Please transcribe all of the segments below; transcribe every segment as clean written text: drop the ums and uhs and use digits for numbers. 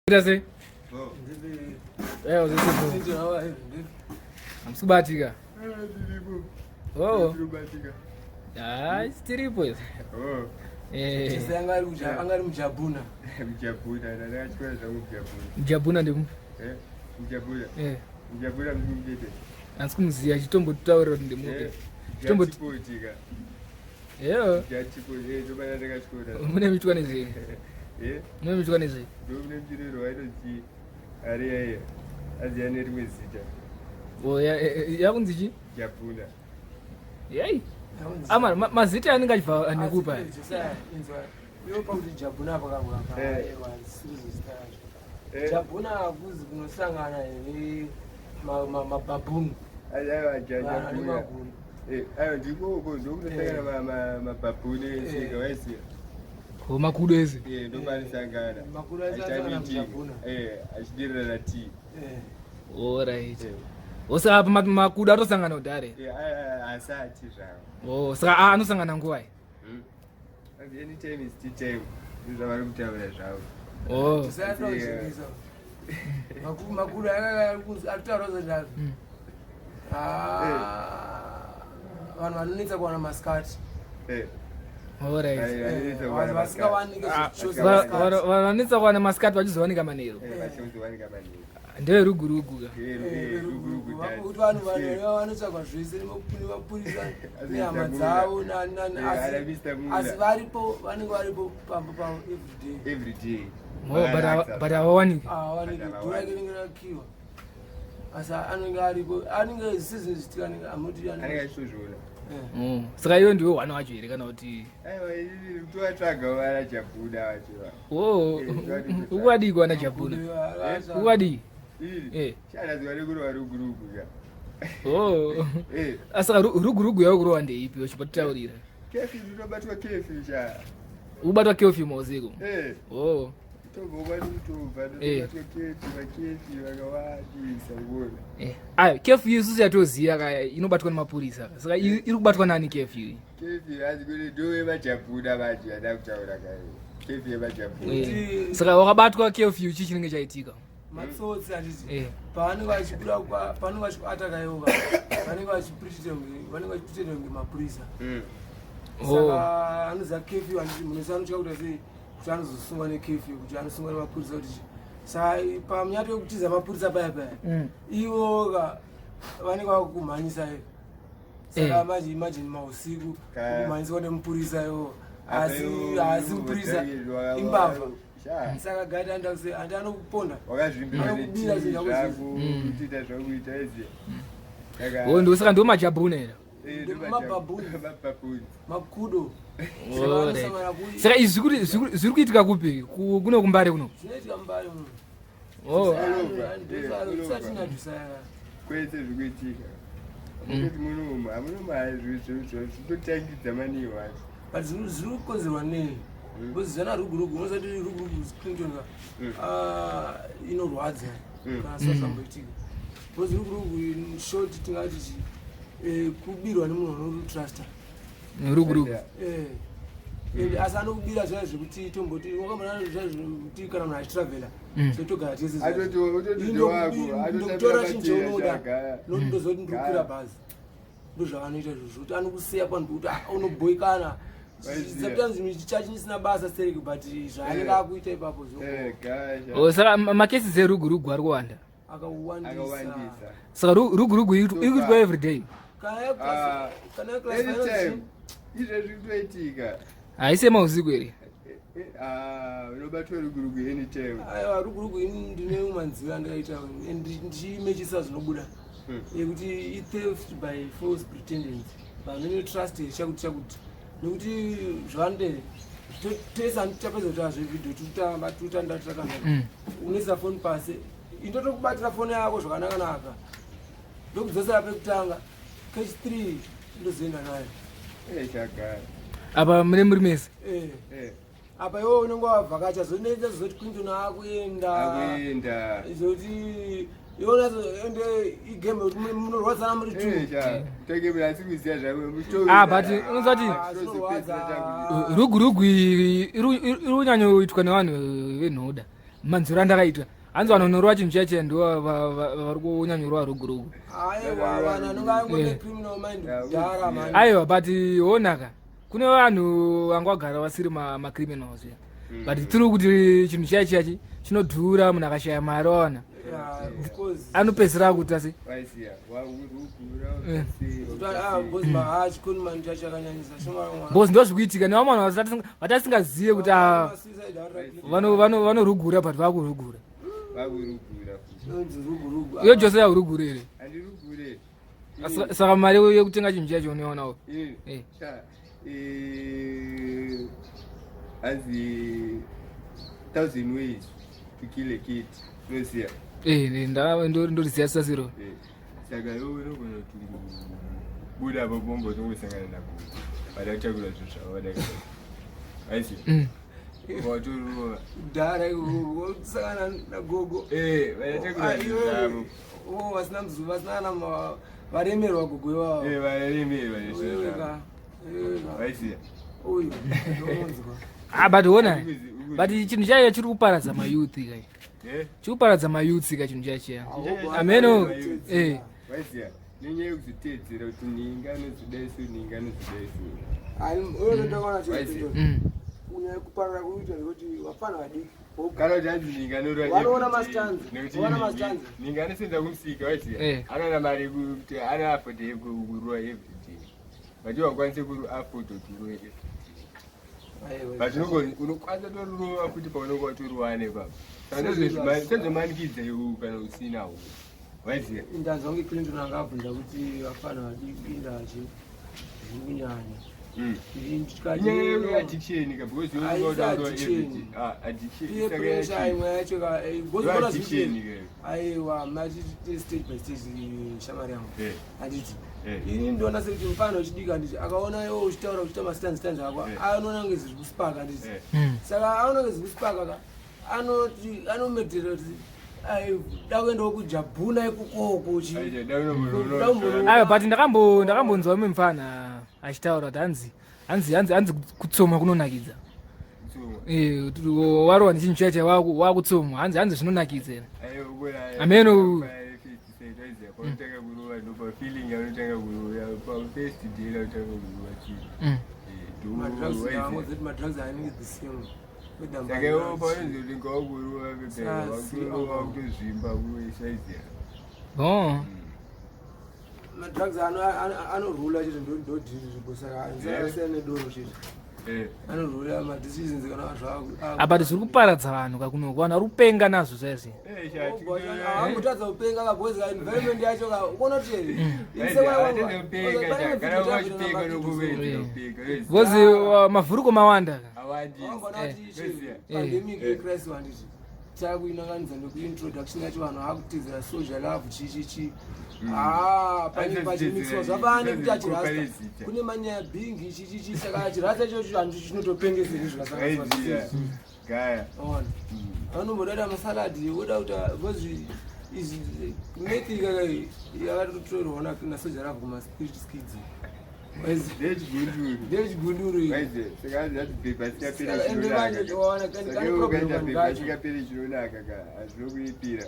Ndase. Amsubatika. Oh. Ah, stiripo. Oh. Angari mjabuna. Mjabuna, ndakachikora zvangu mjabuna. Mjabuna ndemu. Mjabuna. Mjabuna mungete. Ansikumuziya chitombo tutaurira kuti ndemuke. Chitombo chipotika. Chipo, ndobana ndakachikora. Mune mitwa nezve. Mune mitwa nezve. Mune mtiriro wainozi ari aziyane rimwe zita. Oh, yakunzi chi? Mjabuna. Yai. Ama mazita anenge achibva anekupa. Yo pakuti jabuna pakabwa jabuna akuzi kunosangana mabhabhuni. Aiwa jabuna. Ayo ndiko ndokunosangana mabhabhuni sika waisiya. Makudo ese. Ndopanisangana. Makudo asangana mjabuna. Achidirana tea. Alright. Osa apa makudo atosangana udare. Asati zvawo. Oh, saka anosangana nguva. Anytime is tea time. Zvavari kutaura zvavo. Oh. Makudo akataura zvazvo. Vanhu vanonetsa kuwana masikati. Alright. Vanonetsa kuwana masikati vachizowanika manheru. Vachizowanika manheru. Ndeverugurugu ka. Kuti vanhu vanotsvagwa zvese nemapurisa nehama dzavo asi varipo vanenge varipo pamba everyday. But hawawaniki. Dhura rinenge rakiwa asi anenge aripo anenge zvisizvinhu zvitika anenge achitozviona. Saka iwe ndiwe hwana wacho here kana kuti tovatsvaga vana jabuna vacho. ukuwadii kuwana jabuna? Ukuwadii? Chanaziva nekurova rugurugu ka. Saka rugurugu yavo kurova ndeipi uchipatitaurira? Kefi unobatwa kefi cha. Ubatwa kefi mauziko? Ayo kefu iyi isusu yatoziya ka inobatwa nemapurisa saka iri kubatwa nani kefu iyi? Kefi azikuri ndovemajabuna vacho yada kutaura ka kefi yemajabuna. Saka wakabatwa kefu iyi chii chinenge chaitika? Matsotsi handiti pavanenge vachikuda pavanenge vachikuataka ivo vanenge vachipritenda kunge mapurisa saka anoziva kefi handiti munhu wese anotya kuita sei kuti anozosungwa nekefyu kuti anosungwa nemapurisa kuti saka pamyato yekutiza mapurisa paya paya ivo vanenge vakumhanyisa ivo saka manje imagine mausiku kumhanyiswa nemupurisa ivo asi mupurisa imbavha saka gadi andi anokuponda wakazvimbira nezvakuita zvakuita izi. Ndosaka ndo majabuna era. Mabhabhuni makudo. Saka izvi zviri kuitika kupi? Kuno kumbare kuno? Zvinoitika Mbare kuno. Kwese zvikuitika. Kuti munomu hamunomari zvitotangidza mani wacho. But zviri kukonzerwa nei? Kuzana rugurugu unosati rugurugu Clinton inorwadza kana sashamboitika. Because rugurugu in short tingati kubirwa nemunhu unotrust rugurugu asi anokubira zvaya zvekuti tomboti wakambona zvekuti kana munhu achitravela totogara tese ndokutora chinhu chaunoda nondozoti ndikukwira bhazi ndozvavanoita izvozvo kuti anokuseya panhu pekuti unoboikana sometimes chachisina basa sereke but zvaanenge akuita ipapo saka makesi zerugurugu ari kuwanda akawandisa saka rugurugu iri kuitwa everyday izvezvi kutoitika haisi yemausiku here unobatwa rugurugu anytime. Aiwa rugurugu ndine umanzira ndakaita ndichimechisa zvinobuda yekuti theft by false pretendence vanhu trust chakuti nekuti zvande tese handitapedza kuti azvevidhio tutandatakana unoisa foni pasi indotokubatira foni yako zvakanaka ndokudzosera pekutanga catch 3 ndozoenda nayo chagara apa mune muri mese apa iwo unenge wavhakacha zonoita zozoti Clinton akuenda zoti iwonazo ende igame kuti munorwadzana muri tu tenge murasi kuziya zvavo but unozati rugurugu iri kunyanyoitwa nevanhu venhoda manzuro andakaita hanzi vanonyorwa chinhu chache ndo vari kunyanyorwa rugurugu aiwa but onaka kune vanhu vanga vagara vasiri macriminals but tiri kuti chinhu chachi chinodhura munhu akashaya mari wawana anopedzisira kuti asi bcause ndo zvikuitika nevamwe vanhu vatasingazive kuti vanorugura but vakurugura iyo jose yauruguru here saka mari yekutenga chinhu chacho unoionawo hanzi 1000 ways to kill a kid noziya ndoriziya sasiro saka iwe unogona kuti buda apo bombo tongosangana nako vadatakura zvinhu zvavo vadakaa aisi watorova dhara wosangana nagogo vadatakura zvinhu zvavo vasina muzuva vasina varemerwa gogo ivavo varemerwa nezvinhu zvavo aisiya uyu ndomonzwa but ona but chinhu chaiyo chiri kuparadza mayouth kai chiri kuparadza mayouth ka chinhu chachiya ameno waisiya nenyaya yekuzviteedzera kuti ninga anozvidaiso ninga anozvidaiso ndakaona kunyaya kuparara kuita nekuti vafana vadiki kana kuti hanzi ninga vanoona masitanzi ninga anosenza kumusika waisiya anoona mari yekuti ana afoto yekurua everything but wakwanise kuri afoto turua everything but unokwanisa torurova futi paunonga watoruwane papa sezvomanikidza iwo kana usinawo waiziya ndanzwa kunge clinton anga abvunza kuti vafana vadibinda zvikunyanya addiction aiwa matiti stage by stage shamari yangu handiti ini ndona sekuti mufana uchidika handiti akaona iwo uchitaura uchita masitanzitanzi ako anoona kunge zviri kuspaka handiti saka aona kunge zviri kuspaka ka anomedhera kuti dakuendawo kujabhuna ikukoko aiwa but ndakambonzwa mumwe mufana achitaura kuti hanzi kutsoma kunonakidza warowa nechinhu chache wakutsoma hanzi zvinonakidza ameno madrugs anenge the same saka iwo paunozodinga wakuruva wakutozvimba kuesaiziya madrugs anorula chete ndodhiri saka nzirasiyana nedoro chete anorula madecisions kana zvavo but zviri kuparadza vanhu kakunoko vanhu vari kupenga nazvo saizvi angotadza kupenga kabhozi environment yacho ukaona kuti bcause mavhuriko mawanda pandemic yecrisis wanditi takuinanganidza nekuintroduction yacho vanhu vakutizira social love chichichi pachimixwa zvapane kuti achirasta kune manyaya bhingi chichichi saka achirasta ichocho handu chinotopengezeri zvikasanganiswa vanombodada masaladi woda kuti bcause izvi methika yakatotorwa nasoja love kumaspirit skids ndechigunduru sikapere chinonaka ka hazvinokuipira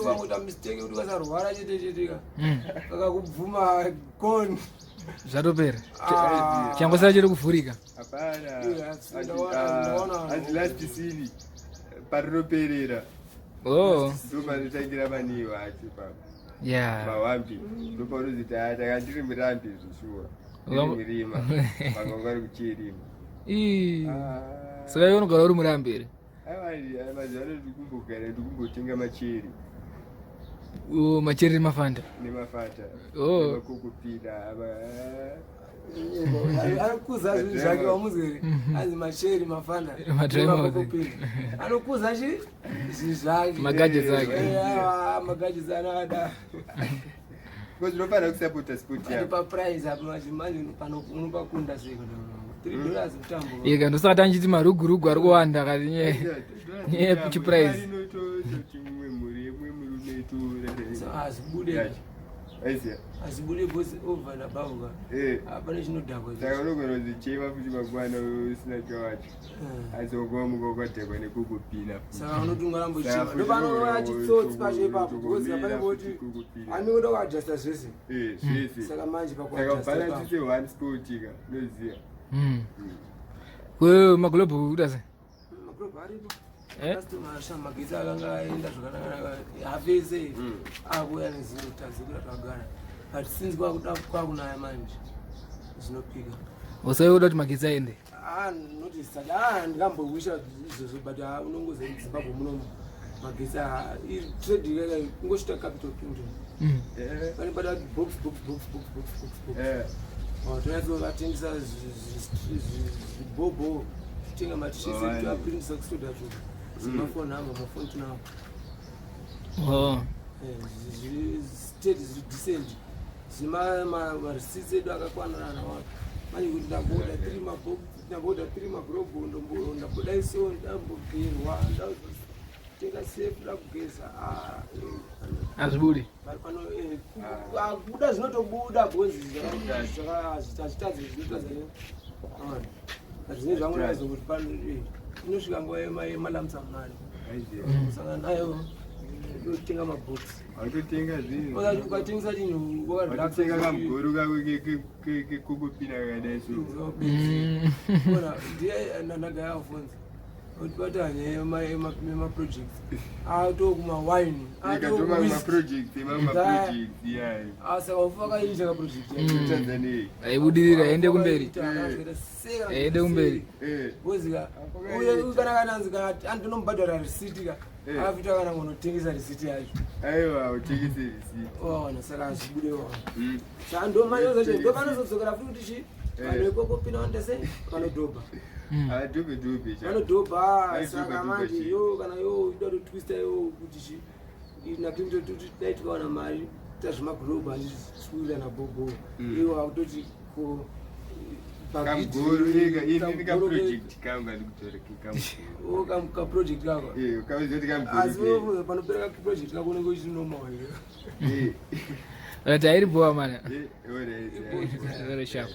wangota mistake kuti ukasarwara chete chetika kakakubvuma koni zvatopera changosara chiri kuvhurika hapana last scene parinoperera ndopanotangira maniwa achi papa mawambi ndopaunozita takandiri murambi zvishuwa mirima vanga vari kuchirima saka iwe unogara uri murambi here mazivano ndikumbogara ndikumbotenga macheri macheri nemafanta nemakokopina anokuza zvinhu zvake wamuzere anzi macheri mafanda nemakokopina anokuza chi zvinhu zvake magadgets ake magadgets anada kozvinofana kusapota sport yako paprice apo manje unopakunda sei $3 mutambo yeka ndosaka tanchiti marugurugu ari kuwanda kati nye chiprice inotochimwe muri yemwe murume azibude Azibuli boss over and above. Apana chinodhakwa. Saka unogona kuzichema futi magwana usina chawacho. Azogoma kwatekwa nekukupina. Saka unotunga rambochema. Ndopano achitsotsi pashe papo because apana kuti anoda kuadjusta zvese. Zvese. Saka manje pakuadjusta. Saka balance is one spot ika. Noziya. Kwe maglobo udase. Maglobo aripo. Customer shamagisa akanga aenda zvakanaka havese akuya neziro tazikura twagara but since kwakunaya manje zvinopika usaiuda kuti magisa aende notisada ndikambowisha izvozvo but unongoza Zimbabwe munomu magisa trade yaka kungoshita capital kingdom pane bada box tonatsovatengesa zvibobo tenga matishese toaprintisa kusoda zvo mafoni angu mafoni tinawo state zviri decent zvine mareceipts edu akakwanirana wacho manje kuti ndamboda 3 magrobo ndamboda iso ndambogerwa ndatenga safe ndakugeza azvibudi kuda zvinotobuda bhozi zvazvitadzi zvinotaza zvine zvangu nazokuti pano inosvika nguva yemalamsa mari usangana nayo unotenga mabhokisi autotenga zvinhu ukatengesa chinhu wakatenga kamuguru kako kekukupina kakadai ndiye ndandagaya Alphonso kuti batanye emaprojects atokuma-wine saka ufakaisha kaproject aibudirira ende kumberi ende kumberi kana kananzi kana andinomubhadhara risiti ka akafita kana ngonotengesa risiti yacho aiwa utengese risiti ona saka azvibude ona saka ndomanyozachindopanozodzokera futi kuti chi vanhu ikokopina vandese vanodhobha vanodhobha saka manje yo kana yo ida kutotwista yo kuti chi nakuti dai tikawana mari tazvimagurobha andiswira nabobo iwo akutoti ko kaproject kako asi panopereka kaproject kako unenge uchinomawa tairibowa mana very sharp